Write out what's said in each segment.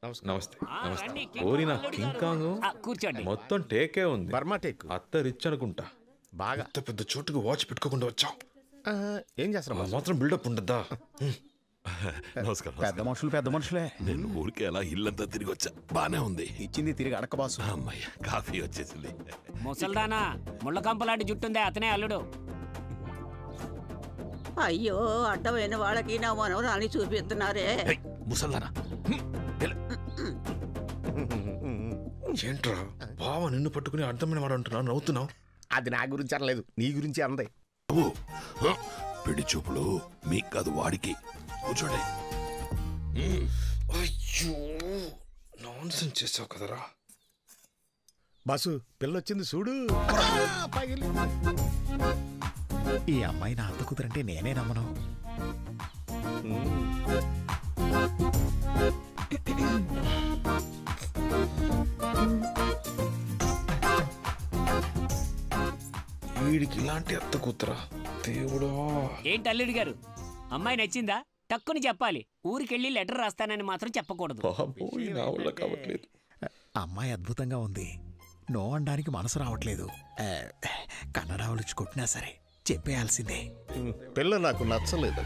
నమస్తే నమస్తే. ఓరినా king Kong కూర్చోండి. మొత్తం టేకే ఉంది. బర్మా టేక్ అత్త రిచ్ అనుకుంటా. బాగా అంత పెద్ద చోటుకు వాచ్ పెట్టుకోకుండా వచ్చావు. ఏం చేస్తారా మాత్రం బిల్డప్ ఉండద్దా? నమస్కారం. పెద్ద మనుషులే. నేను ఊరికే అలా ఇల్లంతా తిరిగి వచ్చా. బానే ఉంది. ఇచ్చింది తిరిగి అడక్క బాసు. అమ్మయ్య, కాఫీ వచ్చేసింది. ముసల్దానా ముళ్ళ కంపలాంటి జుట్టుందే అతనే అల్లుడు. అయ్యో అడ్డమైన వాళ్ళకి నా మనవరాన్ని చూపిస్తున్నారే. ముసల్దానా ఏంట్రా బావ నిన్ను పట్టుకుని అర్థమైన వాడు అంటున్నా నవ్వుతున్నావు? అది నా గురించి అనలేదు, నీ గురించి అంది. పిడి చూపులు మీకు కాదు వాడికి. కూర్చోండి. అయ్యో నాన్సెన్స్ చేసావు కదరా. బాసు పిల్లొచ్చింది చూడు. ఈ అమ్మాయి నా అత్త కూతురంటే నేనే నమ్మను. వీడికి ఇలాంటి అత్త కూతురా దేవుడా. ఏంటి అల్లుడు గారు, అమ్మాయి నచ్చిందా? టక్కుని చెప్పాలి. ఊరికెళ్ళి లెటర్ రాస్తానని మాత్రం చెప్పకూడదు. బాబోయ్ నా వల్ల కావట్లేదు. అమ్మాయి అద్భుతంగా ఉంది. నో అనడానికి మనసు రావట్లేదు. కన్నడ వాళ్ళు కొట్టినా సరే చెప్పేయాల్సిందే. పిల్ల నాకు నచ్చలేదు.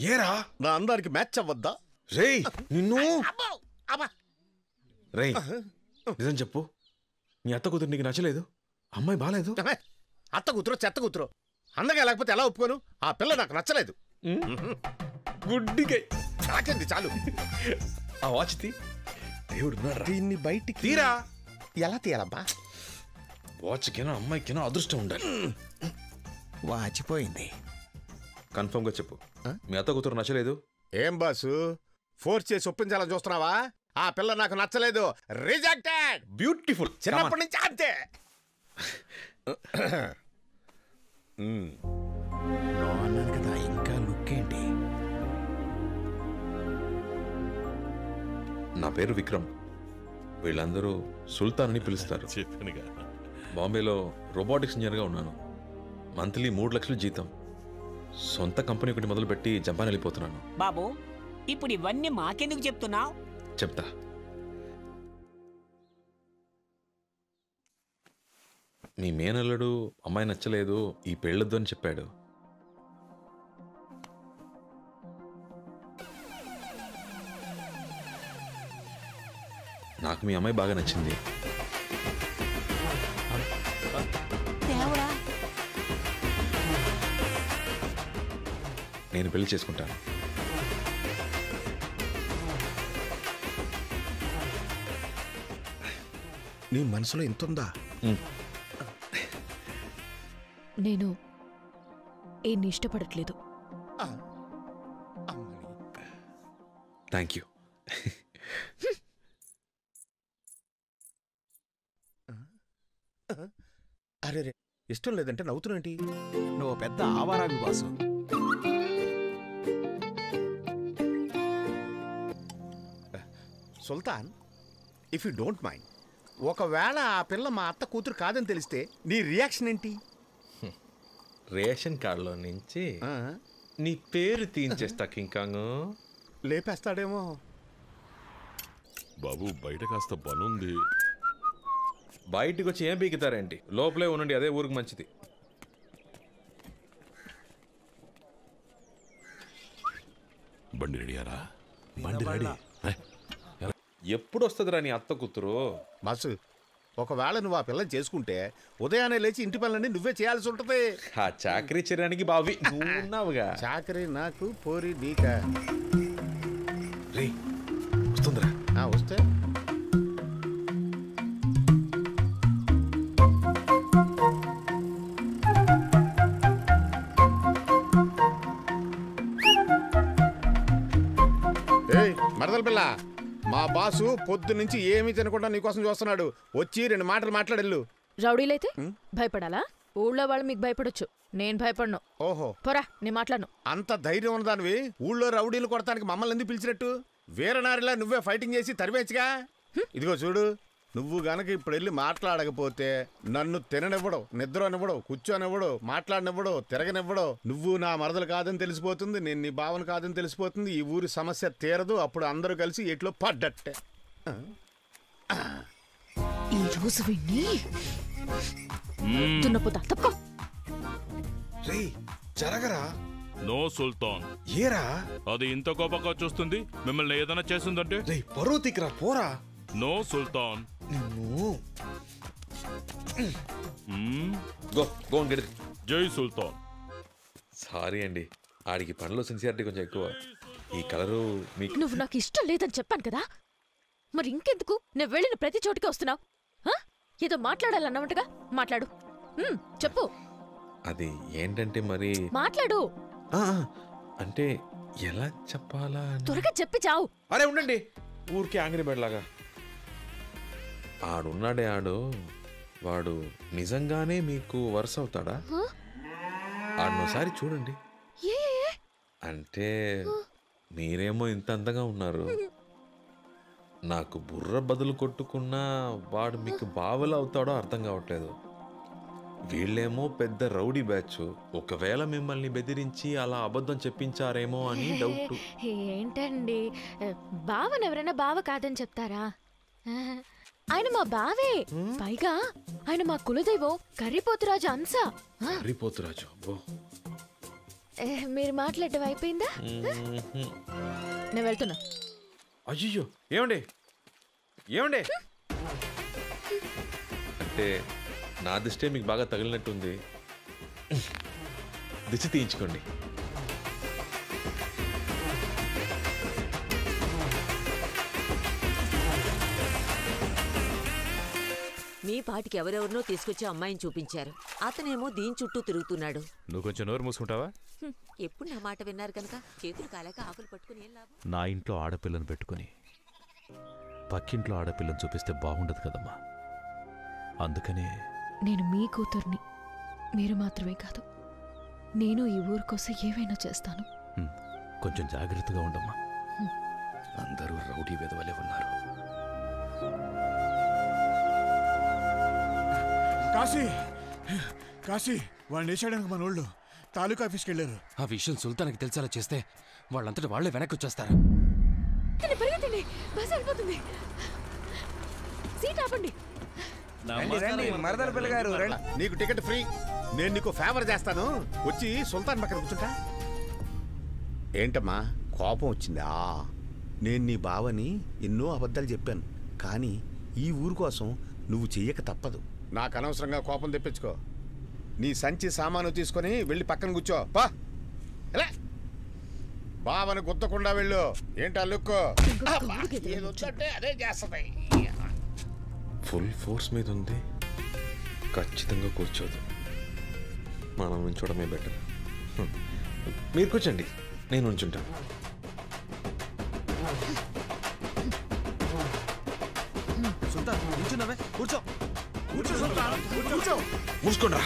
ఏరా నా అందానికి మ్యాచ్ అవ్వద్దా? రేయ్ నిన్ను. రేయ్ నిజం చెప్పు, నీ అత్త కూతురు నీకు నచ్చలేదు? అమ్మాయి బాలేదు? అత్త కూతురు చెత్త కూతురు అందగా లేకపోతే ఎలా ఒప్పుకోను? ఆ పిల్ల నాకు నచ్చలేదు. గుడ్డిగా చాకండి చాలు. ఆ వాచ్ తీ. దేవుడు దీన్ని బయటికి తీరా. ఎలా తీయాలబ్బా? వాచ్కేనా అమ్మాయికేనా అదృష్టం ఉండాలి. వాచిపోయింది. కన్ఫర్మ్ గా చెప్పు, మీ అత్త కూతురు నచ్చలేదు? ఏం బాసు ఫోర్స్ చేసి ఒప్పించాలని చూస్తున్నావా? ఆ పిల్ల నాకు నచ్చలేదు. రిజెక్టెడ్. బ్యూటిఫుల్. చిన్నప్పటి నుంచి అంతే. నో అన్నాను కదా, ఇంకా లుక్ ఏంటి? నా పేరు విక్రమ్. వీళ్ళందరూ సుల్తాన్ అని పిలుస్తారు. చెప్పానుగా. బాంబేలో రోబోటిక్స్ ఇంజనీర్గా ఉన్నాను. మంత్లీ 3 లక్షలు జీతం. సొంత కంపెనీ ఒకటి మొదలుపెట్టి జపాన్ వెళ్ళిపోతున్నాను. బాబు ఇప్పుడు ఇవన్నీ మాకెందుకు చెప్తున్నావు? చెప్తా. మీ మేనల్లుడు అమ్మాయి నచ్చలేదు, ఈ పెళ్ళొద్దు అని చెప్పాడు. నాకు మీ అమ్మాయి బాగా నచ్చింది. నేను పెళ్లి చేసుకుంటాను. నీ మనసులో ఇంతుందా? నేను ఏన్ని ఇష్టపడట్లేదు. Thank you. అరే రే ఇష్టం లేదంటే నవ్వుతున్నటి? నువ్వు పెద్ద ఆవారావి boss. Sultan, if you don't mind, ఒకవేళ ఆ పిల్ల మా అత్త కూతురు కాదని తెలిస్తే నీ రియాక్షన్ ఏంటి? రేషన్ కార్డులో నుంచి నీ పేరు తీయించేస్తా కింకాంగ్. లేపేస్తాడేమో. బాబు బయట కాస్త పనుంది. బయటికి వచ్చి ఏం పీకుతారేంటి? లోపలే ఉండండి, అదే ఊరికి మంచిది. బండి రెడీయారా? బండి రెడీ. ఎప్పుడు వస్తుందిరా నీ అత్త కూతురు? బాసు, ఒకవేళ నువ్వు ఆ పిల్లని చేసుకుంటే ఉదయాన్నే లేచి ఇంటి పనులన్నీ నువ్వే చేయాల్సి ఉంటుంది. ఆ చాకరీ చేయడానికి బావి నువ్వు ఉన్నావుగా. చాకరీ నాకు, పోరి నీకా. రే వస్తుందిరా. వస్తే మరదల పిల్ల, మా బాసు పొద్దు నుంచి ఏమీ తినకుండా నీకోసం చూస్తున్నాడు. వచ్చి 2 మాటలు మాట్లాడెళ్ళు. రౌడీలైతే భయపడాలా? ఊళ్ళో వాళ్ళు మీకు భయపడొచ్చు, నేను భయపడను. ఓహో, పోరా, నేను మాట్లాడను. అంత ధైర్యం ఉన్నదానివి ఊళ్ళో రౌడీలు కొడతానికి మమ్మల్ని ఎందుకు పిలిచినట్టు? వీరనారిలా నువ్వే ఫైటింగ్ చేసి తరివేచ్చుగా. ఇదిగో చూడు, నువ్వు గనక ఇప్పుడు వెళ్ళి మాట్లాడకపోతే నన్ను తిననివ్వడు, నిద్రనివ్వడు, కూర్చోనివ్వడు, మాట్లాడనివ్వడు, తిరగనివ్వడు. నువ్వు నా మరదలు కాదని తెలిసిపోతుంది, నేను నీ భావన కాదని తెలిసిపోతుంది. ఈ ఊరి సమస్య తీరదు. అప్పుడు అందరూ కలిసి ఎట్లో పడ్డట్టే. ఈ రోజు విన్ని దున్నపోతా తప్ప జరగరా. నో సుల్తాన్, ఏరా అది ఇంత కోపంగా చూస్తుంది. మిమ్మల్ని ఏదైనా చేసిందంటే పరువు తిక్కరా, పోరా. నో సుల్తాన్. గో గడి. జై సుల్తాన్. సారీ అండి, ఆడికి పనిలో సిన్సియారిటీ కొంచెం ఎక్కువ. ఈ కలరు మీకు నువ్వు నాకు ఇష్టం లేదని చెప్పాను కదా, మరి ఇంకెందుకు నేను వెళ్ళిన ప్రతి చోటికి వస్తున్నావు? ఏదో మాట్లాడాలన్నమాటగా మాట్లాడు. చెప్పు. అది ఏంటంటే మరి మాట్లాడు. అంటే ఎలా చెప్పాలా త్వరగా చెప్పి చావు. అరే ఉండండి, ఊరికే ఆంగ్రీ బెడ్లాగా. ఆడున్నాడే వాడు నిజంగానే మీకు వరుస అవుతాడా? ఆడనోసారి చూడండి. అంటే మీరేమో ఇంత అందంగా ఉన్నారు, నాకు బుర్ర బదులు కొట్టుకున్నా వాడు మీకు బావలు అవుతాడో అర్థం కావట్లేదు. వీళ్ళేమో పెద్ద రౌడీ బ్యాచ్. ఒకవేళ మిమ్మల్ని బెదిరించి అలా అబద్ధం చెప్పించారేమో అని డౌట్. ఏంటండి, బావని ఎవరైనా బావ కాదని చెప్తారా? ఆయన మా బావే. పైగా ఆయన మా కులదైవం కర్రీపోతురాజు అంశ. కర్రీపోతురాజు మీరు మాట్లాడటం అయిపోయిందా? నేను వెళ్తున్నా. అయ్యో ఏమండి ఏమండి, అంటే నా దిష్టే మీకు బాగా తగిలినట్టుంది. దిష్టి తీయించుకోండి. మీ పాటికి ఎవరెవరినో తీసుకొచ్చి అమ్మాయిని చూపించారు. అతనేమో దీని చుట్టూ తిరుగుతున్నాడు. నువ్వు కొంచెం నోరు మూసుకుంటావా? ఎప్పుడు నా మాట విన్నారు కనుక చేతులు కాలేక ఆకులు పట్టుకుని ఏం లాభం? నా ఇంట్లో ఆడపిల్లను పెట్టుకుని పక్కింట్లో ఆడపిల్లని చూపిస్తే బాగుండదు కదమ్మా. అందుకనే నేను మీ కూతుర్ని. మీరు మాత్రమే కాదు, నేను ఈ ఊరు కోసం ఏవైనా చేస్తాను. కొంచెం జాగ్రత్తగా ఉండమ్మా. అందరూ రౌడీ వెధవలే ఉన్నారు. కాశీ వాడిని వేసాడానికి మన వాళ్ళు తాలూకా ఆఫీస్కి వెళ్ళారు. ఆ విషయం సుల్తాన్కి తెలిసేలా చేస్తే వాళ్ళంతటి వాళ్ళే వెనక్కి వచ్చేస్తారు. బస్ వెళ్ళిపోతుంది. సీట్ ఆపండి. మరదల పిల్ల గారు, నీకు టికెట్ ఫ్రీ. నేను నీకు ఫేవర్ చేస్తాను, వచ్చి సుల్తాన్ పక్కన కూర్చుంటా. ఏంటమ్మా కోపం వచ్చిందా? నేను నీ బావని ఎన్నో అబద్ధాలు చెప్పాను, కానీ ఈ ఊరు కోసం నువ్వు చెయ్యక తప్పదు. నాకు అనవసరంగా కోపం తెప్పించుకో. నీ సంచి సామాను తీసుకొని వెళ్ళి పక్కన కూర్చో. పా బావని గుద్దకుండా వెళ్ళు. ఏంటా లుక్కు? అదే చేస్తాయి. ఫుల్ ఫోర్స్ మీద ఉంది, ఖచ్చితంగా కూర్చోదు. మనం ఉంచడమే బెటర్. మీరు కూర్చోండి, నేను ఉంచుంటాను. కూర్చో కూర్చో. మూసుకోండి.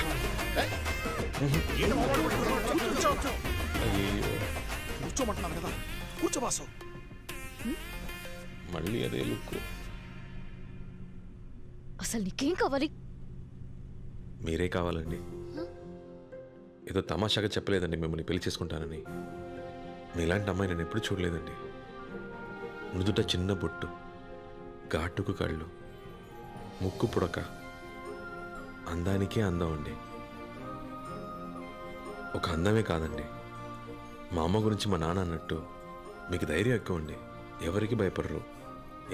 కూర్చోమంటున్నాను కదా, కూర్చో బాసు. మళ్ళీ అదే లుక్. అసలు నీకేం కావాలి? మీరే కావాలండి. ఏదో తమాషాగా చెప్పలేదండి మిమ్మల్ని పెళ్లి చేసుకుంటానని. మీలాంటి అమ్మాయి నేను ఎప్పుడు చూడలేదండి. నుదుట చిన్న బొట్టు, ఘాటుకు కళ్ళు, ముక్కు పుడక, అందానికే అందం అండి. ఒక అందమే కాదండి, మా అమ్మ గురించి మా నాన్న అన్నట్టు మీకు ధైర్యం ఎక్కువ అండి. ఎవరికి భయపడరు,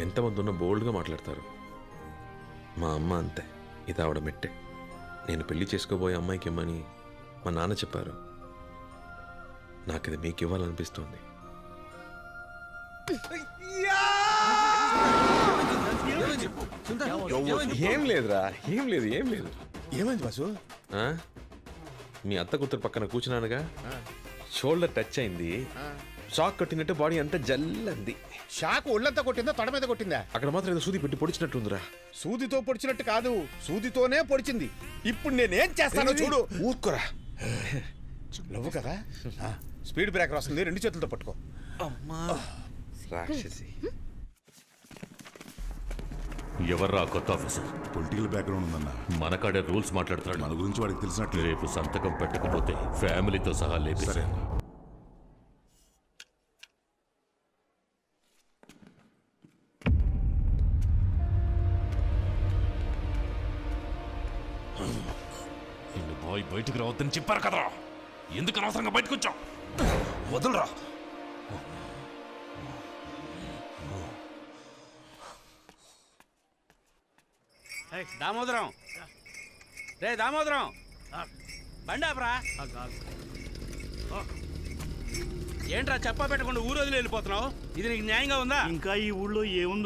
ఎంతమంది ఉన్నా బోల్డ్గా మాట్లాడతారు. మా అమ్మ అంతే, ఇది ఆవిడ మెట్టే. నేను పెళ్లి చేసుకోబోయే అమ్మాయికి ఇమ్మని మా నాన్న చెప్పారు. నాకు ఇది మీకు ఇవ్వాలనిపిస్తుంది. ఏం లేదురా, ఏం లేదు. ఏమైంది బాసు? మీ అత్త కూతురు పక్కన కూర్చున్నానుగా, షోల్డర్ టచ్ అయింది. షాక్ కొట్టినట్టు బాడీ అంతా జల్లంది. షాక్ ఒళ్ళంతా కొట్టిందా, తొడ మీద కొట్టిందా? అక్కడ మాత్రం ఏదో సూది పెట్టి పొడిచినట్టుందిరా. సూదితో పొడిచినట్టు కాదు, సూదితోనే పొడిచింది. ఇప్పుడు నేనేం చేస్తానో చూడు. ఊరుకోరా, నువ్వు కదా. స్పీడ్ బ్రేకర్ వస్తుంది, 2 చేతులతో పట్టుకో. అమ్మా రాక్షసి. ఎవర్రా కొత్త ఆఫీసర్? పొలిటికల్ బ్యాక్గ్రౌండ్ ఉందన్న. మన కాడే రూల్స్ మాట్లాడుతున్నాడు. మన గురించి వాడికి తెలిసినట్లు. రేపు సంతకం పెట్టకపోతే ఫ్యామిలీతో సహా లేపి. సరే. నిన్ను బాయ్ బయటకు రావద్దని చెప్పారు కదరా, ఎందుకు అనవసరంగా బయటకు వచ్చావు? వదలరా. దామోదరం, రే దామోదరం, బండాపరా. ఏంట్రా చెప్పా పెట్టకుండా ఊరు వదిలి వెళ్ళిపోతున్నావు? ఇది నీకు న్యాయంగా ఉందా? ఇంకా ఈ ఊళ్ళో ఏముందో